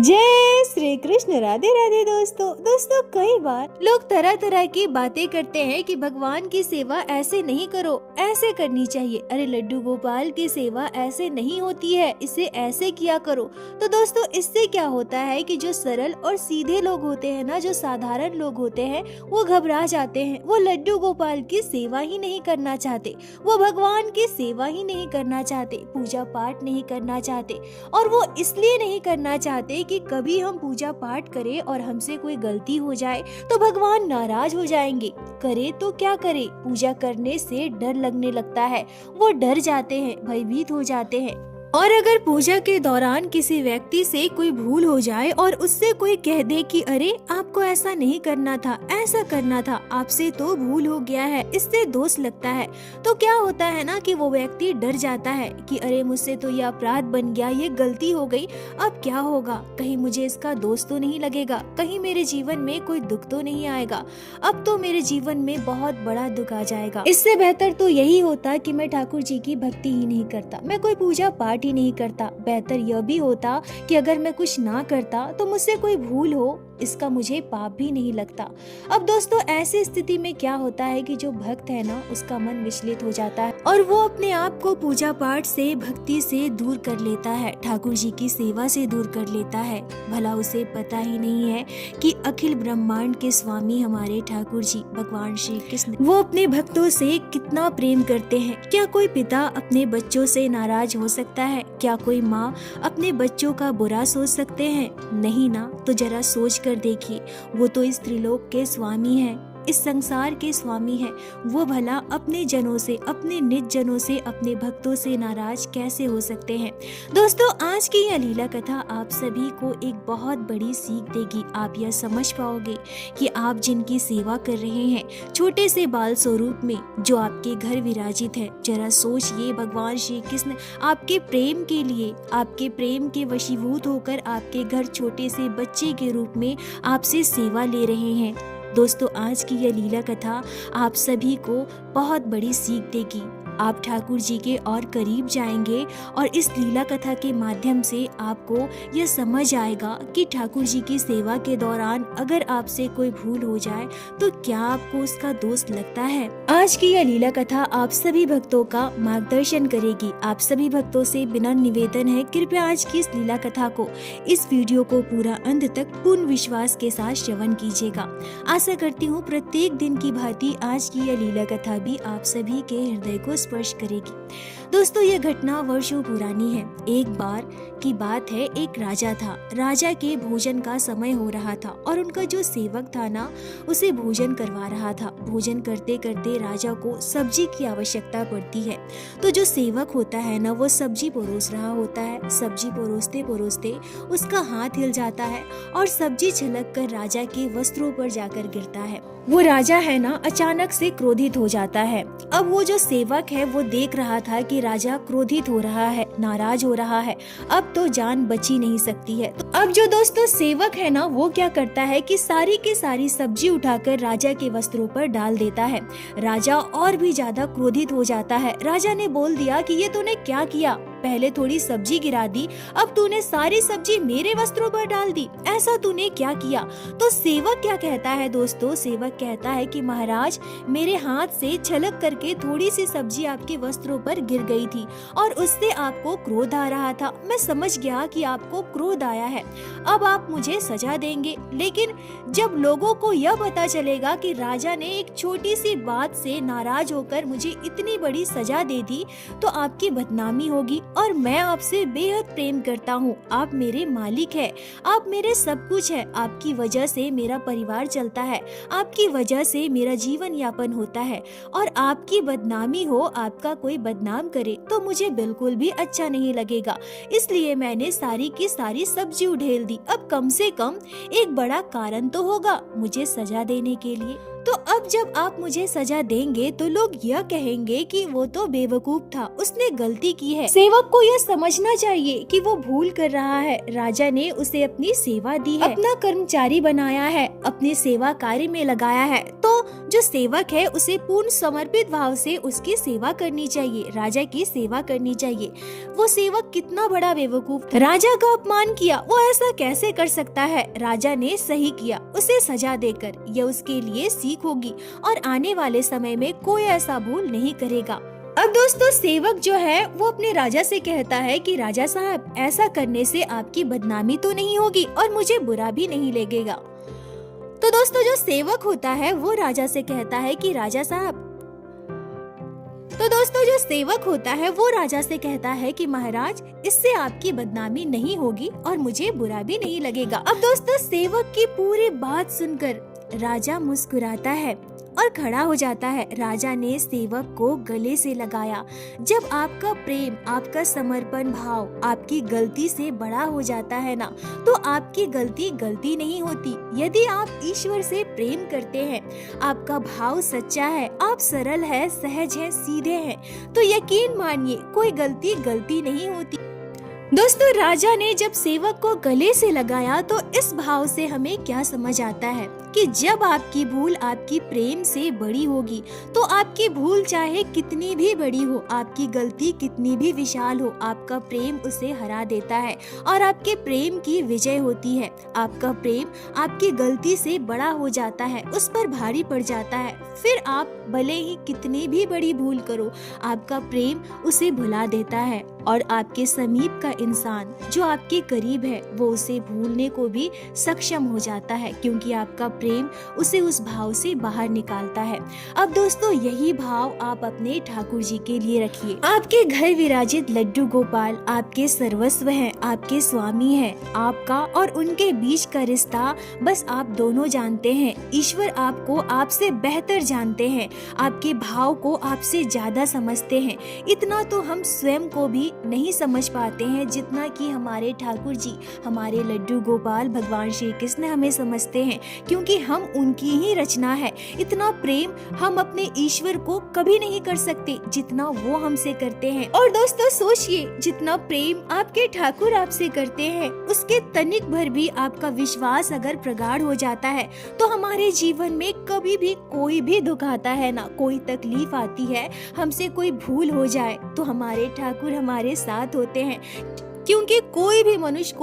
जय श्री कृष्ण। राधे राधे दोस्तों कई बार लोग तरह तरह की बातें करते हैं कि भगवान की सेवा ऐसे नहीं करो, ऐसे करनी चाहिए। अरे लड्डू गोपाल की सेवा ऐसे नहीं होती है, इसे ऐसे किया करो। तो दोस्तों इससे क्या होता है कि जो सरल और सीधे लोग होते हैं ना, जो साधारण लोग होते हैं, वो घबरा जाते हैं। वो लड्डू गोपाल की सेवा ही नहीं करना चाहते, वो भगवान की सेवा ही नहीं करना चाहते, पूजा पाठ नहीं करना चाहते। और वो इसलिए नहीं करना चाहते कि कभी हम पूजा पाठ करें और हमसे कोई गलती हो जाए तो भगवान नाराज हो जाएंगे। करे तो क्या करे, पूजा करने से डर लगने लगता है, वो डर जाते हैं, भयभीत हो जाते हैं। और अगर पूजा के दौरान किसी व्यक्ति से कोई भूल हो जाए और उससे कोई कह दे कि अरे आपको ऐसा नहीं करना था, ऐसा करना था, आपसे तो भूल हो गया है, इससे दोष लगता है, तो क्या होता है ना कि वो व्यक्ति डर जाता है कि अरे मुझसे तो ये अपराध बन गया, ये गलती हो गई, अब क्या होगा, कहीं मुझे इसका दोष तो नहीं लगेगा, कहीं मेरे जीवन में कोई दुख तो नहीं आएगा, अब तो मेरे जीवन में बहुत बड़ा दुख आ जाएगा। इससे बेहतर तो यही होता कि मैं ठाकुर जी की भक्ति ही नहीं करता, मैं कोई पूजा पाठ ही नहीं करता। बेहतर यह भी होता कि अगर मैं कुछ ना करता तो मुझसे कोई भूल हो, इसका मुझे पाप भी नहीं लगता। अब दोस्तों ऐसी स्थिति में क्या होता है कि जो भक्त है ना, उसका मन विचलित हो जाता है और वो अपने आप को पूजा पाठ से, भक्ति से दूर कर लेता है, ठाकुर जी की सेवा से दूर कर लेता है। भला उसे पता ही नहीं है कि अखिल ब्रह्मांड के स्वामी हमारे ठाकुर जी भगवान श्री कृष्ण, वो अपने भक्तों से कितना प्रेम करते हैं। क्या कोई पिता अपने बच्चों से नाराज हो सकता है? क्या कोई माँ अपने बच्चों का बुरा सोच सकते हैं? नहीं ना। तो जरा सोच कर देखिए, वो तो इस त्रिलोक के स्वामी हैं, इस संसार के स्वामी हैं, वो भला अपने जनों से, अपने निज जनों से, अपने भक्तों से नाराज कैसे हो सकते हैं। दोस्तों आज की यह लीला कथा आप सभी को एक बहुत बड़ी सीख देगी। आप यह समझ पाओगे कि आप जिनकी सेवा कर रहे हैं, छोटे से बाल स्वरूप में जो आपके घर विराजित है, जरा सोचिए भगवान श्री कृष्ण आपके प्रेम के लिए, आपके प्रेम के वशीभूत होकर आपके घर छोटे से बच्चे के रूप में आपसे सेवा ले रहे हैं। दोस्तों आज की यह लीला कथा आप सभी को बहुत बड़ी सीख देगी। आप ठाकुर जी के और करीब जाएंगे और इस लीला कथा के माध्यम से आपको यह समझ आएगा कि ठाकुर जी की सेवा के दौरान अगर आपसे कोई भूल हो जाए तो क्या आपको उसका दोष लगता है। आज की यह लीला कथा आप सभी भक्तों का मार्गदर्शन करेगी। आप सभी भक्तों से विनम्र निवेदन है, कृपया आज की इस लीला कथा को, इस वीडियो को पूरा अंत तक पूर्ण विश्वास के साथ श्रवण कीजिएगा। आशा करती हूँ प्रत्येक दिन की भांति आज की यह लीला कथा भी आप सभी के हृदय को स्पर्श करेगी। दोस्तों यह घटना वर्षों पुरानी है। एक बार की बात है, एक राजा था। राजा के भोजन का समय हो रहा था और उनका जो सेवक था ना, उसे भोजन करवा रहा था। भोजन करते करते राजा को सब्जी की आवश्यकता पड़ती है, तो जो सेवक होता है ना, वो सब्जी परोस रहा होता है। सब्जी परोसते परोसते उसका हाथ हिल जाता है और सब्जी छलक कर राजा के वस्त्रों पर जाकर गिरता है। वो राजा है ना, अचानक से क्रोधित हो जाता है। अब वो जो सेवक है वो देख रहा था कि राजा क्रोधित हो रहा है, नाराज हो रहा है, अब तो जान बची नहीं सकती है। तो अब जो दोस्तों सेवक है ना, वो क्या करता है कि सारी की सारी सब्जी उठाकर राजा के वस्त्रों पर डाल देता है। राजा और भी ज्यादा क्रोधित हो जाता है। राजा ने बोल दिया कि ये तूने क्या किया, पहले थोड़ी सब्जी गिरा दी, अब तूने सारी सब्जी मेरे वस्त्रों पर डाल दी, ऐसा तूने क्या किया। तो सेवक क्या कहता है दोस्तों, सेवक कहता है कि महाराज मेरे हाथ से छलक करके थोड़ी सी सब्जी आपके वस्त्रों पर गिर गई थी और उससे आपको क्रोध आ रहा था। मैं समझ गया कि आपको क्रोध आया है, अब आप मुझे सजा देंगे। लेकिन जब लोगों को यह पता चलेगा कि राजा ने एक छोटी सी बात से नाराज होकर मुझे इतनी बड़ी सजा दे दी, तो आपकी बदनामी होगी। और मैं आपसे बेहद प्रेम करता हूँ, आप मेरे मालिक है, आप मेरे सब कुछ है, आपकी वजह से मेरा परिवार चलता है, आपकी वजह से मेरा जीवन यापन होता है, और आपकी बदनामी हो, आपका कोई बदनाम करे तो मुझे बिल्कुल भी अच्छा नहीं लगेगा। इसलिए मैंने सारी की सारी सब्जी उधेल दी। अब कम से कम एक बड़ा कारण तो होगा मुझे सजा देने के लिए। तो अब अब जब आप मुझे सजा देंगे तो लोग यह कहेंगे कि वो तो बेवकूफ था, उसने गलती की है। सेवक को यह समझना चाहिए कि वो भूल कर रहा है। राजा ने उसे अपनी सेवा दी है, अपना कर्मचारी बनाया है, अपने सेवा कार्य में लगाया है, तो जो सेवक है उसे पूर्ण समर्पित भाव से उसकी सेवा करनी चाहिए, राजा की सेवा करनी चाहिए। वो सेवक कितना बड़ा बेवकूफ था, राजा का अपमान किया, वो ऐसा कैसे कर सकता है। राजा ने सही किया, उसे सजा देकर। यह उसके लिए सीख होगी और आने वाले समय में कोई ऐसा भूल नहीं करेगा। अब दोस्तों, सेवक जो है वो अपने राजा से कहता है कि राजा साहब, ऐसा करने से आपकी बदनामी तो नहीं होगी और मुझे बुरा भी नहीं लगेगा। तो दोस्तों, जो सेवक होता है वो राजा से कहता है कि राजा साहब, तो दोस्तों जो सेवक होता है वो राजा से कहता है कि महाराज, इससे आपकी बदनामी नहीं होगी और मुझे बुरा भी नहीं लगेगा। अब दोस्तों, सेवक की पूरी बात सुनकर राजा मुस्कुराता है और खड़ा हो जाता है। राजा ने सेवक को गले से लगाया। जब आपका प्रेम, आपका समर्पण भाव आपकी गलती से बड़ा हो जाता है ना, तो आपकी गलती गलती नहीं होती। यदि आप ईश्वर से प्रेम करते हैं, आपका भाव सच्चा है, आप सरल है, सहज है, सीधे हैं, तो यकीन मानिए कोई गलती गलती नहीं होती। दोस्तों, राजा ने जब सेवक को गले से लगाया तो इस भाव से हमें क्या समझ आता है कि जब आपकी भूल आपकी प्रेम से बड़ी होगी, तो आपकी भूल चाहे कितनी भी बड़ी हो, आपकी गलती कितनी भी विशाल हो, आपका प्रेम उसे हरा देता है और आपके प्रेम की विजय होती है। आपका प्रेम आपकी गलती से बड़ा हो जाता है, उस पर भारी पड़ जाता है। फिर आप भले ही कितनी भी बड़ी भूल करो, आपका प्रेम उसे भुला देता है और आपके समीप का इंसान जो आपके करीब है वो उसे भूलने को भी सक्षम हो जाता है, क्योंकि आपका प्रेम उसे उस भाव से बाहर निकालता है। अब दोस्तों, यही भाव आप अपने ठाकुर जी के लिए रखिए। आपके घर विराजित लड्डू गोपाल आपके सर्वस्व हैं, आपके स्वामी हैं। आपका और उनके बीच का रिश्ता बस आप दोनों जानते हैं। ईश्वर आपको आपसे बेहतर जानते हैं, आपके भाव को आपसे ज्यादा समझते हैं। इतना तो हम स्वयं को भी नहीं समझ पाते हैं जितना कि हमारे ठाकुर जी, हमारे लड्डू गोपाल भगवान श्री कृष्ण हमें समझते हैं, क्योंकि हम उनकी ही रचना है। इतना प्रेम हम अपने ईश्वर को कभी नहीं कर सकते जितना वो हमसे करते हैं। और दोस्तों सोचिए, जितना प्रेम आपके ठाकुर आपसे करते हैं, उसके तनिक भर भी आपका विश्वास अगर प्रगाढ़ हो जाता है, तो हमारे जीवन में कभी भी कोई भी दुख आता है ना, कोई तकलीफ आती है, हमसे कोई भूल हो जाए, तो हमारे ठाकुर हमारे साथ होते हैं। क्योंकि कोई भी मनुष्य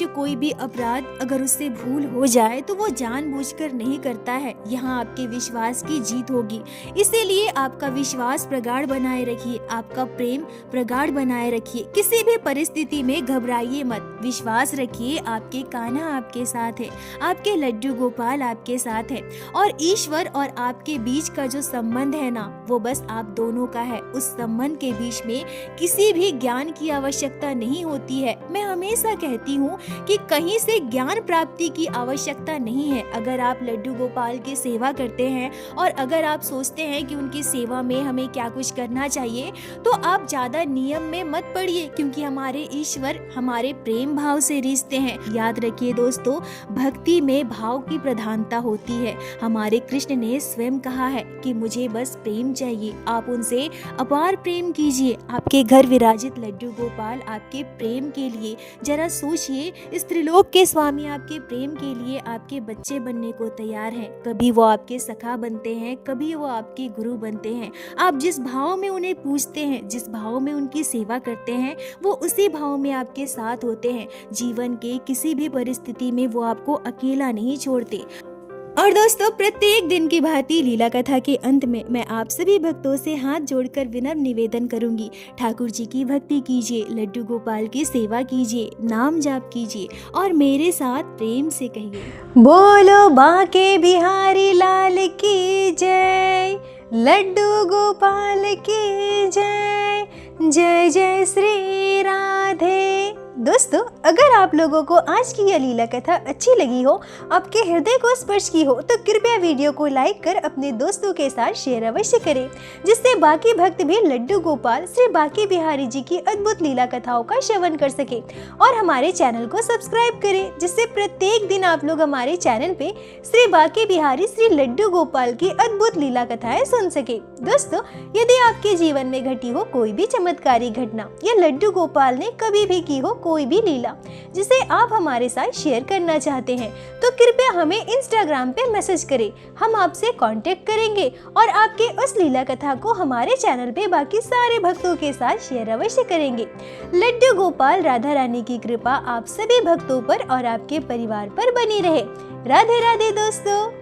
कोई भी अपराध अगर उससे भूल हो जाए तो वो जानबूझकर नहीं करता है। यहाँ आपके विश्वास की जीत होगी। इसीलिए आपका विश्वास प्रगाढ़ बनाए रखिए, आपका प्रेम प्रगाढ़ बनाए रखिए। किसी भी परिस्थिति में घबराइए मत, विश्वास रखिए, आपके कान्हा आपके साथ है, आपके लड्डू गोपाल आपके साथ है। और ईश्वर और आपके बीच का जो संबंध है ना, वो बस आप दोनों का है। उस संबंध के बीच में किसी भी ज्ञान की आवश्यकता नहीं होती है। मैं हमेशा कहती हूँ कि कहीं से ज्ञान प्राप्ति की आवश्यकता नहीं है। अगर आप लड्डू गोपाल की सेवा करते हैं और अगर आप सोचते हैं कि उनकी सेवा में हमें क्या कुछ करना चाहिए, तो आप ज्यादा नियम में मत पड़िए, क्योंकि हमारे ईश्वर हमारे प्रेम भाव से रिश्ते हैं। याद रखिए दोस्तों, भक्ति में भाव की प्रधानता होती है। हमारे कृष्ण ने स्वयं कहा है कि मुझे बस प्रेम चाहिए, आप उनसे अपार प्रेम कीजिए। आपके घर विराजित लड्डू गोपाल आपके प्रेम के लिए, जरा सोचिए, इस त्रिलोक के स्वामी आपके प्रेम के लिए आपके बच्चे बनने को तैयार हैं। कभी वो आपके सखा बनते हैं, कभी वो आपके गुरु बनते हैं। आप जिस भाव में उन्हें पूजते हैं, जिस भाव में उनकी सेवा करते हैं, वो उसी भाव में आपके साथ होते हैं। जीवन के किसी भी परिस्थिति में वो आपको अकेला नहीं छोड़ते। और दोस्तों, प्रत्येक दिन की भांति लीला कथा के अंत में मैं आप सभी भक्तों से हाथ जोड़कर विनम्र निवेदन करूंगी, ठाकुर जी की भक्ति कीजिए, लड्डू गोपाल की सेवा कीजिए, नाम जाप कीजिए और मेरे साथ प्रेम से कहिए, बोलो बांके बिहारी लाल की जय, लड्डू गोपाल की जय, जय जय श्री राधे। दोस्तों दोस्तों, अगर आप लोगों को आज की यह लीला कथा अच्छी लगी हो, आपके हृदय को स्पर्श की हो, तो कृपया वीडियो को लाइक कर अपने दोस्तों के साथ शेयर अवश्य करें, जिससे बाकी भक्त भी लड्डू गोपाल श्री बांके बिहारी जी की अद्भुत लीला कथाओं का श्रवण कर सके। और हमारे चैनल को सब्सक्राइब करें, जिससे प्रत्येक दिन आप लोग हमारे चैनल पे श्री बांके बिहारी श्री लड्डू गोपाल की अद्भुत लीला कथाएं सुन सके। दोस्तों, यदि आपके जीवन में घटी हो कोई भी चमत्कारी घटना या लड्डू गोपाल ने कभी भी की हो कोई भी लीला जिसे आप हमारे साथ शेयर करना चाहते हैं, तो कृपया हमें इंस्टाग्राम पे मैसेज करें। हम आपसे कांटेक्ट करेंगे और आपके उस लीला कथा को हमारे चैनल पे बाकी सारे भक्तों के साथ शेयर अवश्य करेंगे। लड्डू गोपाल राधा रानी की कृपा आप सभी भक्तों पर और आपके परिवार पर बनी रहे। राधे राधे दोस्तों।